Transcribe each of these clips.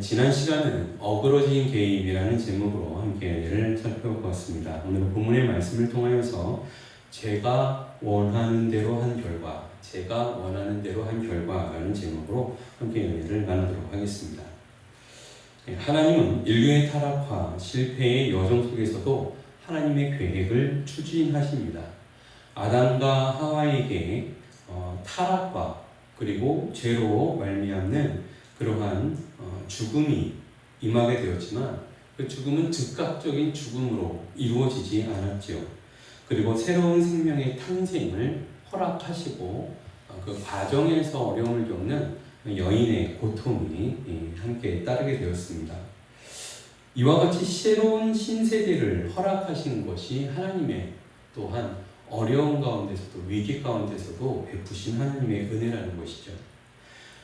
지난 시간은 어그러진 개입이라는 제목으로 함께 은혜를 살펴보았습니다. 오늘 본문의 말씀을 통하여서 제가 원하는 대로 한 결과, 제가 원하는 대로 한 결과라는 제목으로 함께 은혜를 나누도록 하겠습니다. 하나님은 인류의 타락과 실패의 여정 속에서도 하나님의 계획을 추진하십니다. 아담과 하와에게 타락과 그리고 죄로 말미암는 그러한 죽음이 임하게 되었지만 그 죽음은 즉각적인 죽음으로 이루어지지 않았지요. 그리고 새로운 생명의 탄생을 허락하시고 그 과정에서 어려움을 겪는 여인의 고통이 함께 따르게 되었습니다. 이와 같이 새로운 신세대를 허락하신 것이 하나님의 또한 어려움 가운데서도 위기 가운데서도 베푸신 하나님의 은혜라는 것이죠.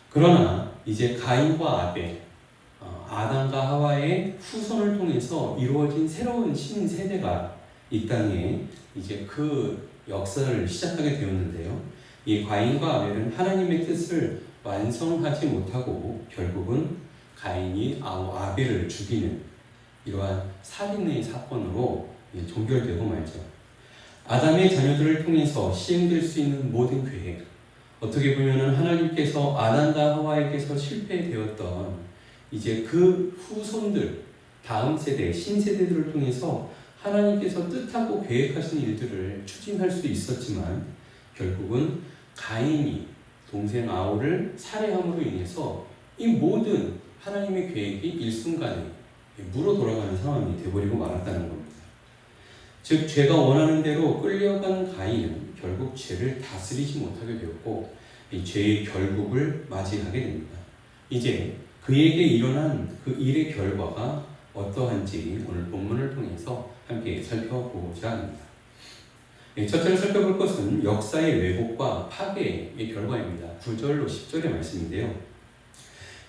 그러나 이제 가인과 아벨, 아담과 하와의 후손을 통해서 이루어진 새로운 신세대가 이 땅에 이제 그 역사를 시작하게 되었는데요. 이 가인과 아벨은 하나님의 뜻을 완성하지 못하고 결국은 가인이 아벨을 죽이는 이러한 살인의 사건으로 종결되고 말죠. 아담의 자녀들을 통해서 시행될 수 있는 모든 계획, 어떻게 보면 하나님께서 아담과 하와에게서 실패되었던 이제 그 후손들, 다음 세대, 신세대들을 통해서 하나님께서 뜻하고 계획하신 일들을 추진할 수 있었지만 결국은 가인이 동생 아울을 살해함으로 인해서 이 모든 하나님의 계획이 일순간에 물어 돌아가는 상황이 되어버리고 말았다는 겁니다. 즉 죄가 원하는 대로 끌려간 가인은 결국 죄를 다스리지 못하게 되었고 이 죄의 결국을 맞이하게 됩니다. 이제 그에게 일어난 그 일의 결과가 어떠한지 오늘 본문을 통해서 함께 살펴보고자 합니다. 첫째로 살펴볼 것은 역사의 왜곡과 파괴의 결과입니다. 9절로 10절의 말씀인데요.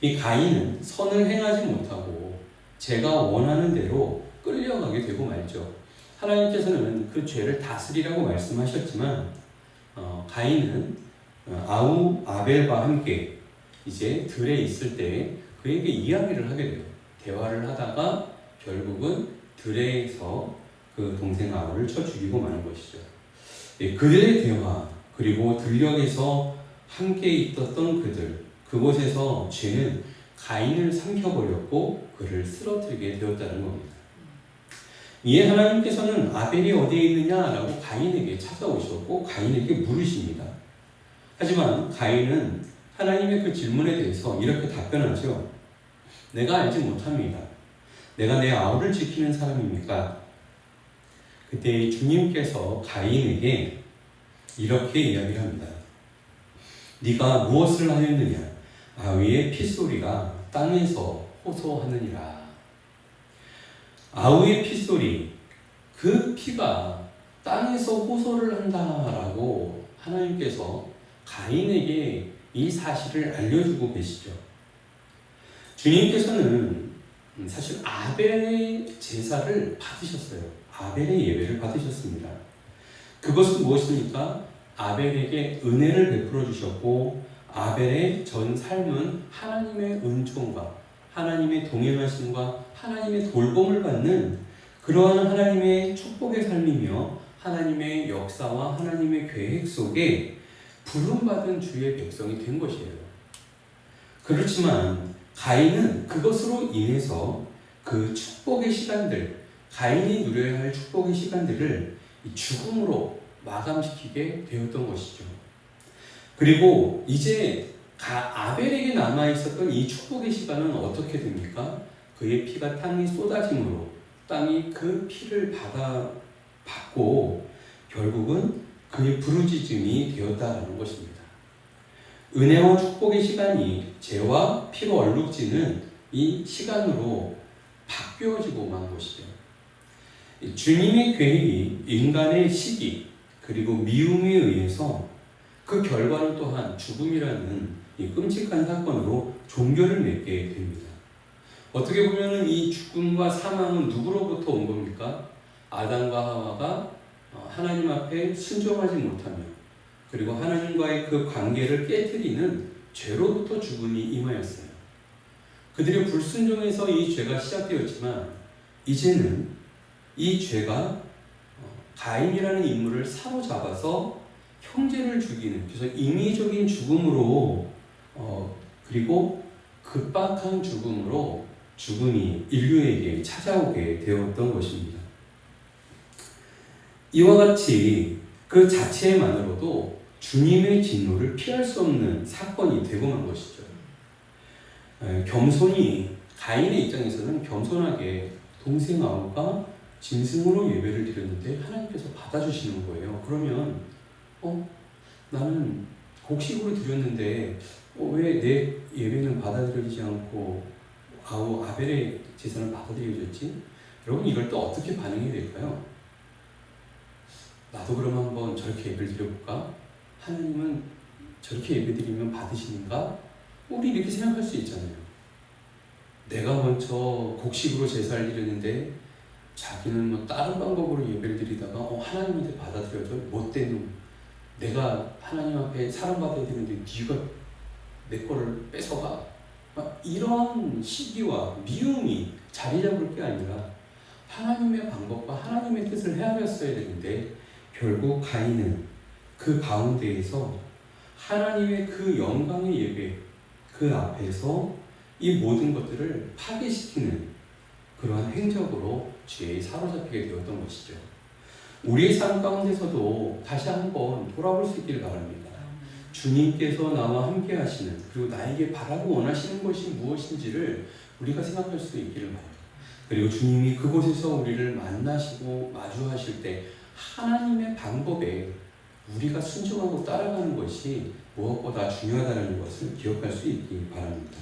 이 가인은 선을 행하지 못하고 제가 원하는 대로 끌려가게 되고 말죠. 하나님께서는 그 죄를 다스리라고 말씀하셨지만 가인은 아벨과 함께 이제 들에 있을 때 그에게 이야기를 하게 돼요. 대화를 하다가 결국은 들에서 그 동생 아벨을 쳐 죽이고 마는 것이죠. 그들의 대화 그리고 들녘에서 함께 있었던 그들, 그곳에서 죄는 가인을 삼켜버렸고 그를 쓰러뜨리게 되었다는 겁니다. 이에 하나님께서는 아벨이 어디에 있느냐라고 가인에게 찾아오셨고 가인에게 물으십니다. 하지만 가인은 하나님의 그 질문에 대해서 이렇게 답변하죠. 내가 알지 못합니다. 내가 내 아우를 지키는 사람입니까? 그때 주님께서 가인에게 이렇게 이야기를 합니다. 네가 무엇을 하였느냐? 아우의 핏소리가 땅에서 호소하느니라. 아우의 핏소리, 그 피가 땅에서 호소를 한다라고 하나님께서 가인에게 이 사실을 알려주고 계시죠. 주님께서는 사실 아벨의 제사를 받으셨어요. 아벨의 예배를 받으셨습니다. 그것은 무엇입니까? 아벨에게 은혜를 베풀어 주셨고 아벨의 전 삶은 하나님의 은총과 하나님의 동행하심과 하나님의 돌봄을 받는 그러한 하나님의 축복의 삶이며 하나님의 역사와 하나님의 계획 속에 부름받은 주의 백성이 된 것이에요. 그렇지만 가인은 그것으로 인해서 그 축복의 시간들, 가인이 누려야 할 축복의 시간들을 죽음으로 마감시키게 되었던 것이죠. 그리고 이제 아벨에게 남아있었던 이 축복의 시간은 어떻게 됩니까? 그의 피가 땅에 쏟아짐으로 땅이 그 피를 받고 결국은 그의 부르짖음이 되었다는 것입니다. 은혜와 축복의 시간이 죄와 피로 얼룩지는 이 시간으로 바뀌어지고 만 것이죠. 주님의 계획이 인간의 시기 그리고 미움에 의해서 그 결과는 또한 죽음이라는 이 끔찍한 사건으로 종결을 맺게 됩니다. 어떻게 보면 이 죽음과 사망은 누구로부터 온 겁니까? 아담과 하와가 하나님 앞에 순종하지 못하며 그리고 하나님과의 그 관계를 깨트리는 죄로부터 죽음이 임하였어요. 그들의 불순종에서 이 죄가 시작되었지만 이제는 이 죄가 가인이라는 인물을 사로잡아서 형제를 죽이는, 그래서 임의적인 죽음으로 그리고 급박한 죽음으로 죽음이 인류에게 찾아오게 되었던 것입니다. 이와 같이 그 자체만으로도 주님의 진노를 피할 수 없는 사건이 되고 만 것이죠. 겸손히, 가인의 입장에서는 겸손하게 동생 아우가 짐승으로 예배를 드렸는데 하나님께서 받아주시는 거예요. 그러면 나는 곡식으로 드렸는데 왜 내 예배는 받아들여지지 않고 아벨의 제사는 받아들여졌지? 여러분, 이걸 또 어떻게 반응해야 될까요? 나도 그럼 한번 저렇게 예배를 드려볼까? 하나님은 저렇게 예배 드리면 받으시는가? 우리 이렇게 생각할 수 있잖아요. 내가 먼저 곡식으로 제사를 드렸는데 자기는 뭐 다른 방법으로 예배를 드리다가 하나님한테 받아들여져? 못된 놈. 내가 하나님 앞에 사랑받아야 되는데 네가 내 거를 뺏어가? 이런 시기와 미움이 자리 잡을 게 아니라 하나님의 방법과 하나님의 뜻을 헤아렸어야 되는데 결국 가인은 그 가운데에서 하나님의 그 영광의 예배 그 앞에서 이 모든 것들을 파괴시키는 그러한 행적으로 죄에 사로잡히게 되었던 것이죠. 우리의 삶 가운데서도 다시 한번 돌아볼 수 있기를 바랍니다. 주님께서 나와 함께 하시는, 그리고 나에게 바라고 원하시는 것이 무엇인지를 우리가 생각할 수 있기를 바랍니다. 그리고 주님이 그곳에서 우리를 만나시고 마주하실 때 하나님의 방법에 우리가 순종하고 따라가는 것이 무엇보다 중요하다는 것을 기억할 수 있기 바랍니다.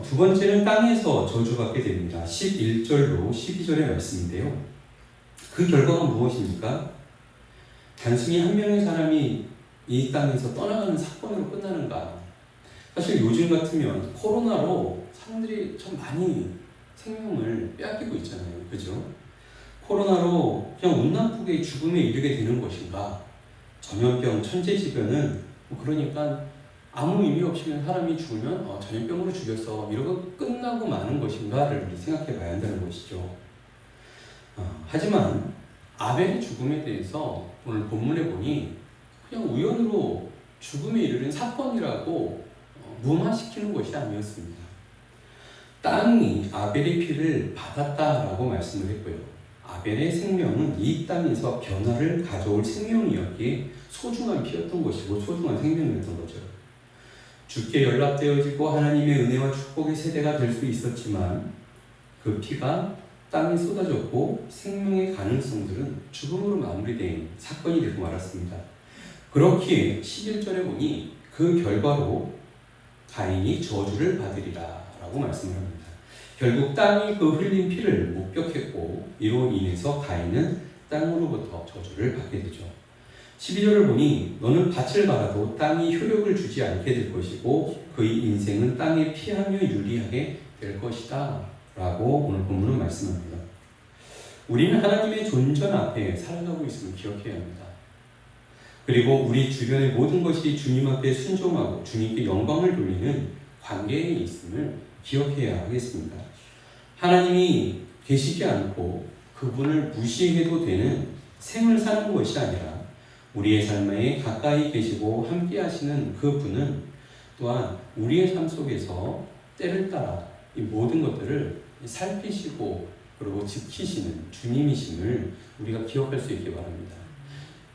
두 번째는 땅에서 저주받게 됩니다. 11절로 12절의 말씀인데요. 그 결과가 무엇입니까? 단순히 한 명의 사람이 이 땅에서 떠나가는 사건으로 끝나는가? 사실 요즘 같으면 코로나로 사람들이 참 많이 생명을 빼앗기고 있잖아요. 그죠? 코로나로 그냥 운 나쁘게 죽음에 이르게 되는 것인가? 전염병, 천재지변은 그러니까 아무 의미 없이 그냥 사람이 죽으면 전염병으로 죽였어 이러고 끝나고 마는 것인가를 우리 생각해 봐야 한다는 것이죠. 하지만 아벨의 죽음에 대해서 오늘 본문에 보니 그냥 우연으로 죽음에 이르는 사건이라고 무마시키는 것이 아니었습니다. 땅이 아벨의 피를 받았다라고 말씀을 했고요. 아벨의 생명은 이 땅에서 변화를 가져올 생명이었기에 소중한 피였던 것이고 소중한 생명이었던 거죠. 주께 연락되어지고 하나님의 은혜와 축복의 세대가 될 수 있었지만 그 피가 땅에 쏟아졌고 생명의 가능성들은 죽음으로 마무리된 사건이 되고 말았습니다. 그렇기에 11절에 보니 그 결과로 가인이 저주를 받으리라 라고 말씀을 합니다. 결국 땅이 그 흘린 피를 목격했고 이로 인해서 가인은 땅으로부터 저주를 받게 되죠. 12절을 보니 너는 밭을 갈아도 땅이 효력을 주지 않게 될 것이고 그의 인생은 땅에 피하며 유리하게 될 것이다 라고 오늘 본문은 말씀합니다. 우리는 하나님의 존전 앞에 살아가고 있음을 기억해야 합니다. 그리고 우리 주변의 모든 것이 주님 앞에 순종하고 주님께 영광을 돌리는 관계에 있음을 기억해야 하겠습니다. 하나님이 계시지 않고 그분을 무시해도 되는 생을 사는 것이 아니라 우리의 삶에 가까이 계시고 함께 하시는 그분은 또한 우리의 삶 속에서 때를 따라 이 모든 것들을 살피시고 그리고 지키시는 주님이심을 우리가 기억할 수 있기 바랍니다.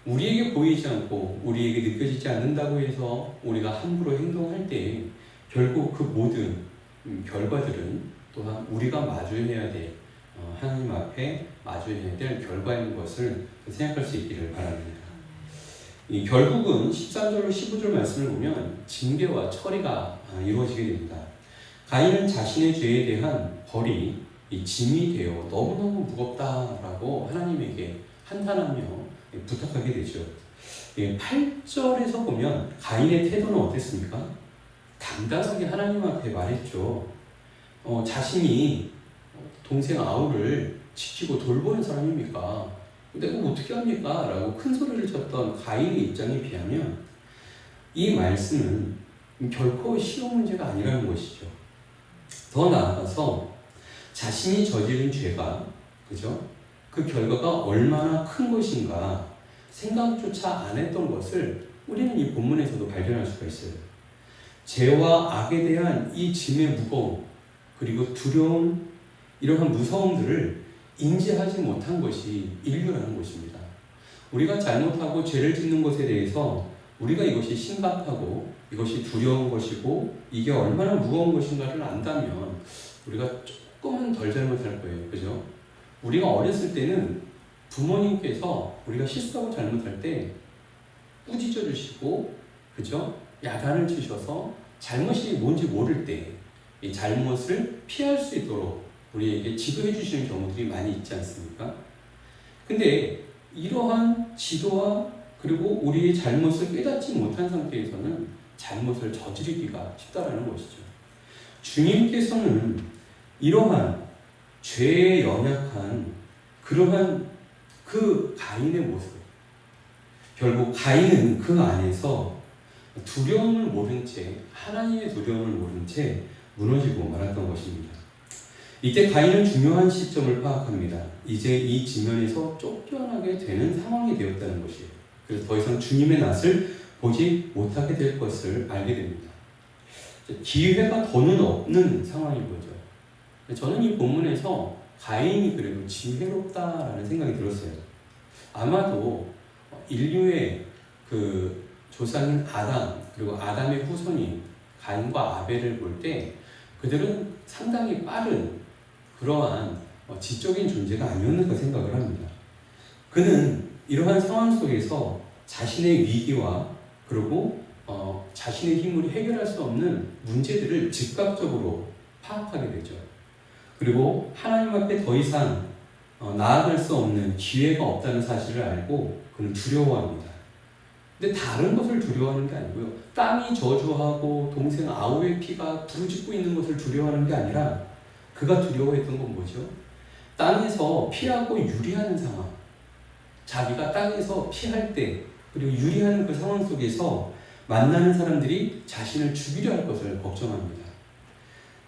우리에게 보이지 않고 우리에게 느껴지지 않는다고 해서 우리가 함부로 행동할 때 결국 그 모든 결과들은 또한 우리가 마주해야 될 하나님 앞에 마주해야 될 결과인 것을 생각할 수 있기를 바랍니다. 이 결국은 13절로 15절 말씀을 보면 징계와 처리가 이루어지게 됩니다. 가인은 자신의 죄에 대한 벌이 이 짐이 되어 너무너무 무겁다라고 하나님에게 한탄하며 부탁하게 되죠. 8절에서 보면 가인의 태도는 어땠습니까? 당당하게 하나님 앞에 말했죠. 자신이 동생 아우를 지키고 돌보는 사람입니까? 내가 어떻게 합니까? 라고 큰 소리를 쳤던 가인의 입장에 비하면 이 말씀은 결코 쉬운 문제가 아니라는 것이죠. 더 나아가서 자신이 저지른 죄가, 그죠? 그 결과가 얼마나 큰 것인가 생각조차 안 했던 것을 우리는 이 본문에서도 발견할 수가 있어요. 죄와 악에 대한 이 짐의 무거움, 그리고 두려움, 이러한 무서움들을 인지하지 못한 것이 인류라는 것입니다. 우리가 잘못하고 죄를 짓는 것에 대해서 우리가 이것이 심각하고 이것이 두려운 것이고 이게 얼마나 무거운 것인가를 안다면 우리가 조금은 덜 잘못할 거예요. 그죠? 우리가 어렸을 때는 부모님께서 우리가 실수하고 잘못할 때 꾸짖어 주시고, 그죠? 야단을 치셔서 잘못이 뭔지 모를 때 이 잘못을 피할 수 있도록 우리에게 지도해 주시는 경우들이 많이 있지 않습니까? 근데 이러한 지도와 그리고 우리의 잘못을 깨닫지 못한 상태에서는 잘못을 저지르기가 쉽다라는 것이죠. 주님께서는 이러한 죄에 연약한 그러한 그 가인의 모습, 결국 가인은 그 안에서 두려움을 모른 채, 하나님의 두려움을 모른 채 무너지고 말았던 것입니다. 이때 가인은 중요한 시점을 파악합니다. 이제 이 지면에서 쫓겨나게 되는 상황이 되었다는 것이에요. 그래서 더 이상 주님의 낯을 보지 못하게 될 것을 알게 됩니다. 기회가 더는 없는 상황인 거죠. 저는 이 본문에서 가인이 그래도 지혜롭다라는 생각이 들었어요. 아마도 인류의 그 조상인 아담, 그리고 아담의 후손인 가인과 아벨을 볼 때 그들은 상당히 빠른 그러한 지적인 존재가 아니었는가 생각을 합니다. 그는 이러한 상황 속에서 자신의 위기와 그리고 자신의 힘으로 해결할 수 없는 문제들을 즉각적으로 파악하게 되죠. 그리고 하나님 앞에 더 이상 나아갈 수 없는 기회가 없다는 사실을 알고 그는 두려워합니다. 근데 다른 것을 두려워하는 게 아니고요. 땅이 저주하고 동생 아우의 피가 부르짖고 있는 것을 두려워하는 게 아니라 그가 두려워했던 건 뭐죠? 땅에서 피하고 유리하는 상황. 자기가 땅에서 피할 때 그리고 유리하는 그 상황 속에서 만나는 사람들이 자신을 죽이려 할 것을 걱정합니다.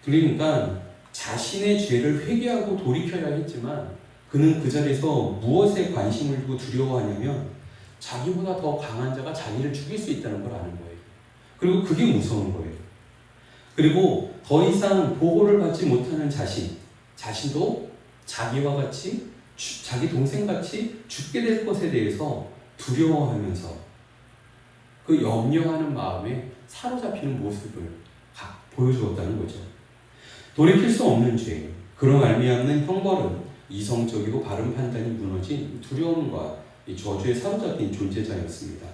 그러니까 자신의 죄를 회개하고 돌이켜야 했지만 그는 그 자리에서 무엇에 관심을 두고 두려워하냐면 자기보다 더 강한 자가 자기를 죽일 수 있다는 걸 아는 거예요. 그리고 그게 무서운 거예요. 그리고 더 이상 보호를 받지 못하는 자신도 자기와 같이 자기 동생같이 죽게 될 것에 대해서 두려워하면서 그 염려하는 마음에 사로잡히는 모습을 보여주었다는 거죠. 돌이킬 수 없는 죄, 그런 말미암는 형벌은 이성적이고 바른 판단이 무너진 두려움과 이 저주에 사로잡힌 존재자였습니다.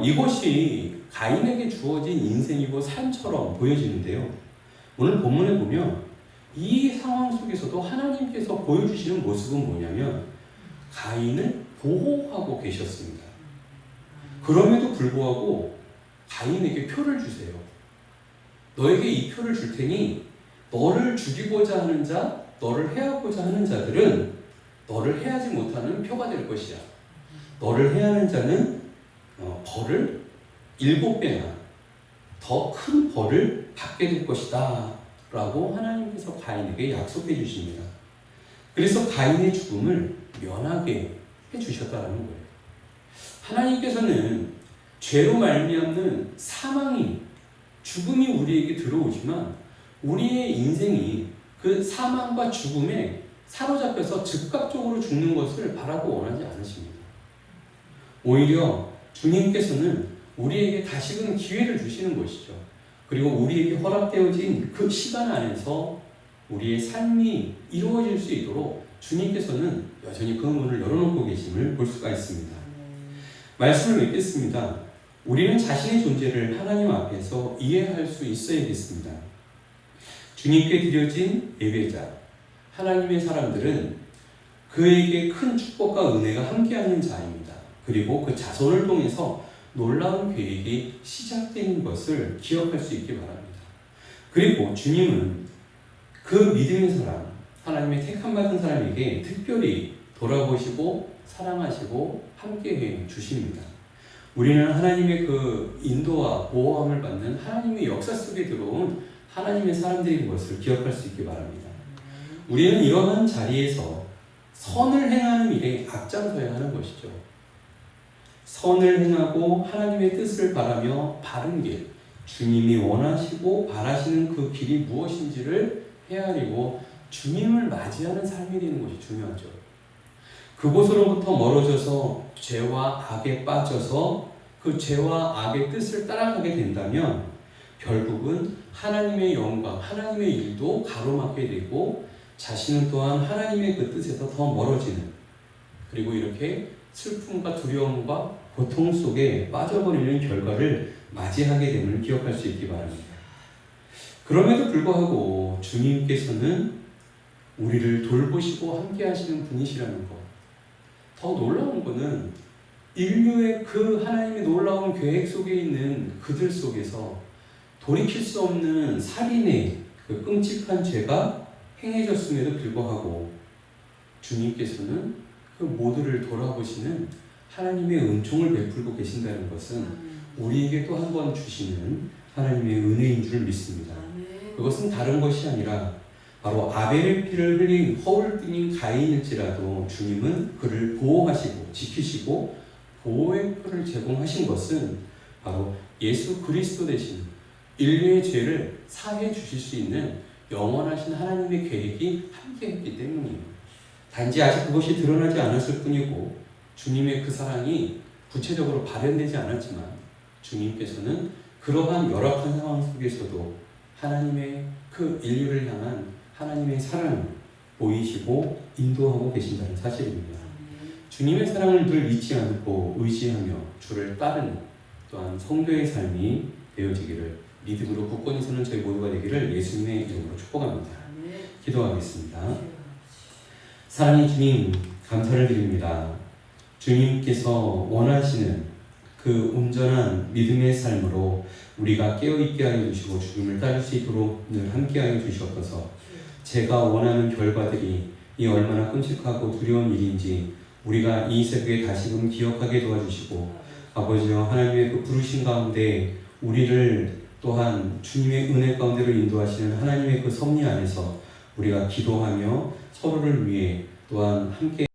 이것이 가인에게 주어진 인생이고 삶처럼 보여지는데요. 오늘 본문에 보면 이 상황 속에서도 하나님께서 보여주시는 모습은 뭐냐면 가인을 보호하고 계셨습니다. 그럼에도 불구하고 가인에게 표를 주세요. 너에게 이 표를 줄 테니 너를 죽이고자 하는 자, 너를 해하고자 하는 자들은 너를 해하지 못하는 표가 될 것이야. 너를 해하는 자는 벌을 7배나 더 큰 벌을 받게 될 것이다 라고 하나님께서 가인에게 약속해 주십니다. 그래서 가인의 죽음을 면하게 해주셨다는 거예요. 하나님께서는 죄로 말미암는 죽음이 우리에게 들어오지만 우리의 인생이 그 사망과 죽음에 사로잡혀서 즉각적으로 죽는 것을 바라고 원하지 않으십니다. 오히려 주님께서는 우리에게 다시금 기회를 주시는 것이죠. 그리고 우리에게 허락되어진 그 시간 안에서 우리의 삶이 이루어질 수 있도록 주님께서는 여전히 그 문을 열어놓고 계심을 볼 수가 있습니다. 말씀을 읽겠습니다. 우리는 자신의 존재를 하나님 앞에서 이해할 수 있어야겠습니다. 주님께 드려진 예배자, 하나님의 사람들은 그에게 큰 축복과 은혜가 함께하는 자입니다. 그리고 그 자손을 통해서 놀라운 계획이 시작된 것을 기억할 수 있기 바랍니다. 그리고 주님은 그 믿음의 사람, 하나님의 택함받은 사람에게 특별히 돌아보시고 사랑하시고 함께해 주십니다. 우리는 하나님의 그 인도와 보호함을 받는 하나님의 역사 속에 들어온 하나님의 사람들인 것을 기억할 수 있기 바랍니다. 우리는 이러한 자리에서 선을 행하는 일에 앞장서야 하는 것이죠. 선을 행하고 하나님의 뜻을 바라며 바른 길, 주님이 원하시고 바라시는 그 길이 무엇인지를 헤아리고 주님을 맞이하는 삶이 되는 것이 중요하죠. 그곳으로부터 멀어져서 죄와 악에 빠져서 그 죄와 악의 뜻을 따라가게 된다면 결국은 하나님의 영광, 하나님의 일도 가로막게 되고 자신은 또한 하나님의 그 뜻에서 더 멀어지는, 그리고 이렇게 슬픔과 두려움과 고통 속에 빠져버리는 결과를 맞이하게 됨을 기억할 수 있기 바랍니다. 그럼에도 불구하고 주님께서는 우리를 돌보시고 함께 하시는 분이시라는 것. 더 놀라운 것은 인류의 그 하나님의 놀라운 계획 속에 있는 그들 속에서 돌이킬 수 없는 살인의 그 끔찍한 죄가 행해졌음에도 불구하고 주님께서는 그 모두를 돌아보시는 하나님의 은총을 베풀고 계신다는 것은 우리에게 또 한 번 주시는 하나님의 은혜인 줄 믿습니다. 그것은 다른 것이 아니라 바로 아벨의 피를 흘린 허울뿐인 가인일지라도 주님은 그를 보호하시고 지키시고 보호의 표를 제공하신 것은 바로 예수 그리스도 대신 인류의 죄를 사해 주실 수 있는 영원하신 하나님의 계획이 함께했기 때문이에요. 단지 아직 그것이 드러나지 않았을 뿐이고 주님의 그 사랑이 구체적으로 발현되지 않았지만 주님께서는 그러한 열악한 상황 속에서도 하나님의 그 인류를 향한 하나님의 사랑을 보이시고 인도하고 계신다는 사실입니다. 주님의 사랑을 늘 잊지 않고 의지하며 주를 따르는 또한 성도의 삶이 되어지기를 믿음으로 굳건히 서는 저희 모두가 되기를 예수님의 이름으로 축복합니다. 기도하겠습니다. 사랑의 주님, 감사를 드립니다. 주님께서 원하시는 그 온전한 믿음의 삶으로 우리가 깨어있게 하여 주시고 주님을 따를 수 있도록 늘 함께 하여 주시옵소서. 제가 원하는 결과들이 이 얼마나 끔찍하고 두려운 일인지 우리가 이 새벽에 다시금 기억하게 도와주시고 아버지여 하나님의 그 부르신 가운데 우리를 또한 주님의 은혜 가운데로 인도하시는 하나님의 그 섭리 안에서 우리가 기도하며 서로를 위해 또한 함께